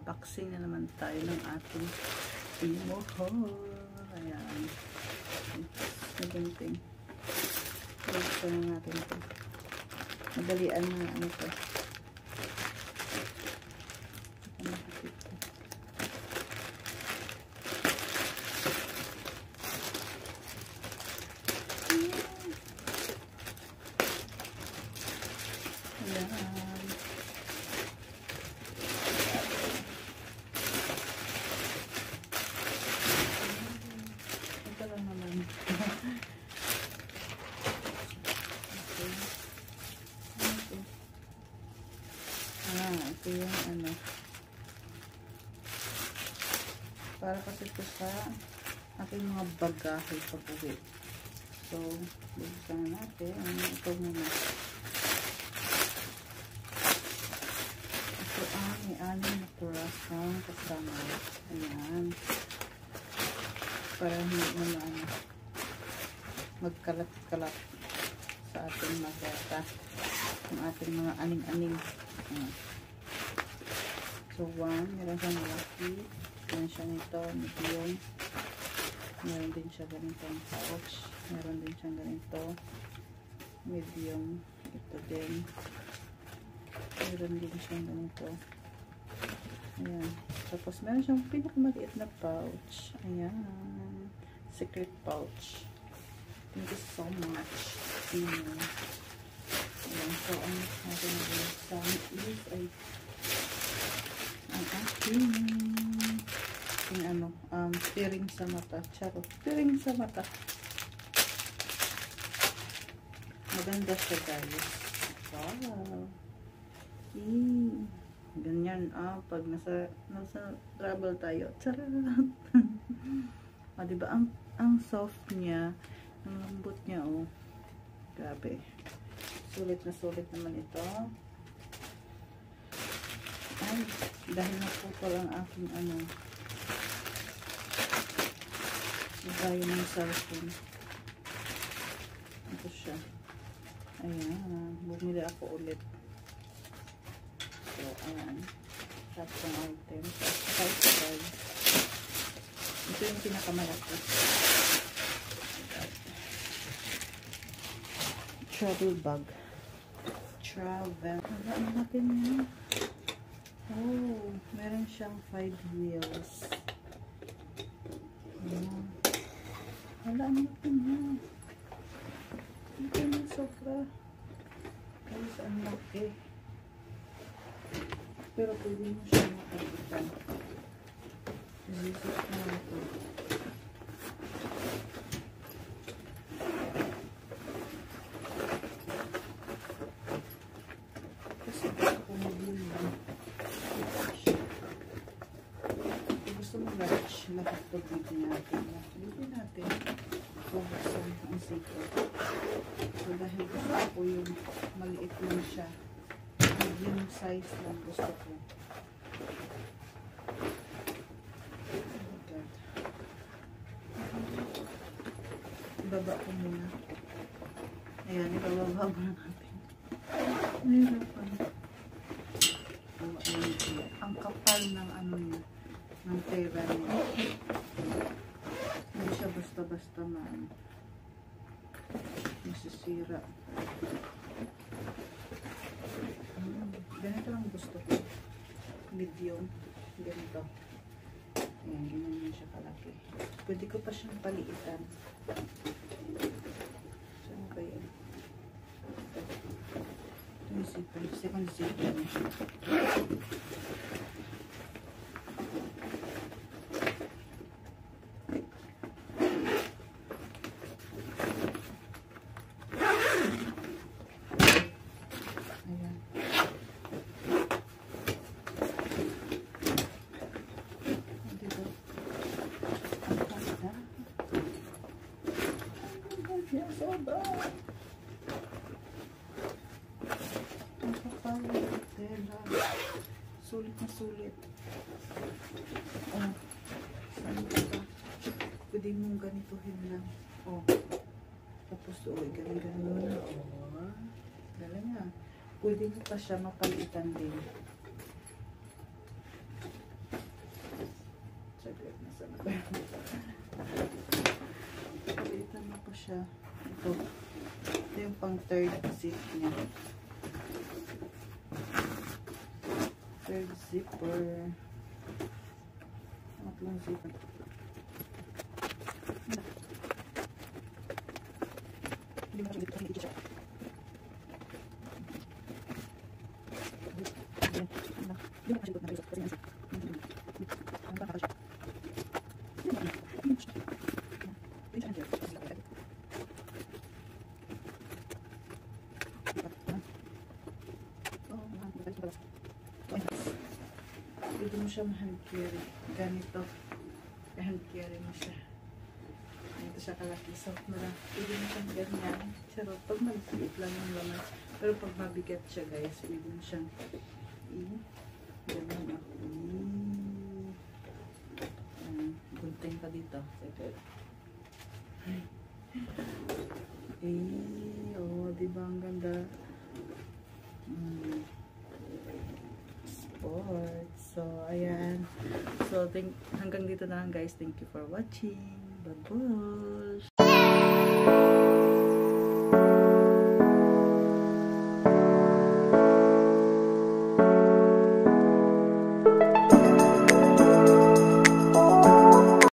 mag-unboxing na naman tayo ng ating Timo haul. Ayan. Naginting. Ito na natin ito. Madalian na ano ito. Ito yung ano, para kasi ito sa aking mga bagahe pag uwi. So buksan natin ito muna. Ito may 6 na turasang kasama. Ayan, para hindi naman magkalat-kalat sa ating magata, ang ating mga aning-aning. So, 1, meron siyang malaki, meron siya nito, medium, meron din siya ganitong pouch, meron din siya ganito, medium, ito din, meron din siya ganito, ayan, tapos meron siyang pinakamaliit na pouch, ayan, secret pouch. Thank you so much. Ayan, so ang natin nabulagsan is ay ang aking yung ano, piring sa mata. Charot, piring sa mata. Maganda siya guys. Wow. Ganyan pag nasa travel tayo. Charot. Diba ang soft niya, ang lambot niya grabe. Sulit na sulit naman ito. Ay, dahil naputol ang aking ano, gaya ng cellphone. Ito siya. Ayan, bumili ako ulit. So, ayan. Tatlong item. Ito yung pinakamalaki. Travel bag. Travel. Ano natin yun? Meron siyang 5 wheels. Wala natin yun. Ito yung sobra. Guys, ang laki. Pero pwede mo siya makapitan. Isisip na ito. Kasi ako mabili. Gusto mo large, lahat pag-ibig natin. Ibig natin, bubuksan ang siko. So, dahil gusto ko yung maliit lang siya, yung size lang gusto ko. Ibaba ko muna. Ayan, ibababa mo natin. Nahirapan. Ang kapal ng ano niya, ng pera niya. Hindi siya basta-basta masisira. Ganito lang gusto ko. Medium. Ganito. Ayan, ganyan siya kalaki. Pwede ko pa siyang paliitan. Saan ba yan? Ito yung zipper. Second zipper niya. Sulit na sulit. Saan ka ba? Pwede mong ganituhin lang. Tapos ganun. Gala niya. Pwede mo pa siya mapalitan din. Palitan na po siya. Ito yung pang third zip niya. Third zipper. Tatlong zipper. Hindi mo siya dito siya. Pwede mo siya ma-hand carry. Ganito. Hand carry mo siya. Ganito siya kalaki. Soft na lang. Pwede mo siyang ganyan. Charot. Pag mag-sweet lang yung laman. Pero pag mabigat siya guys, pwede mo siyang ganyan ako. Gunting pa dito. Oh, diba ang ganda? Sports. So, ayan. So, hanggang dito na lang guys. Thank you for watching. Bye-bye.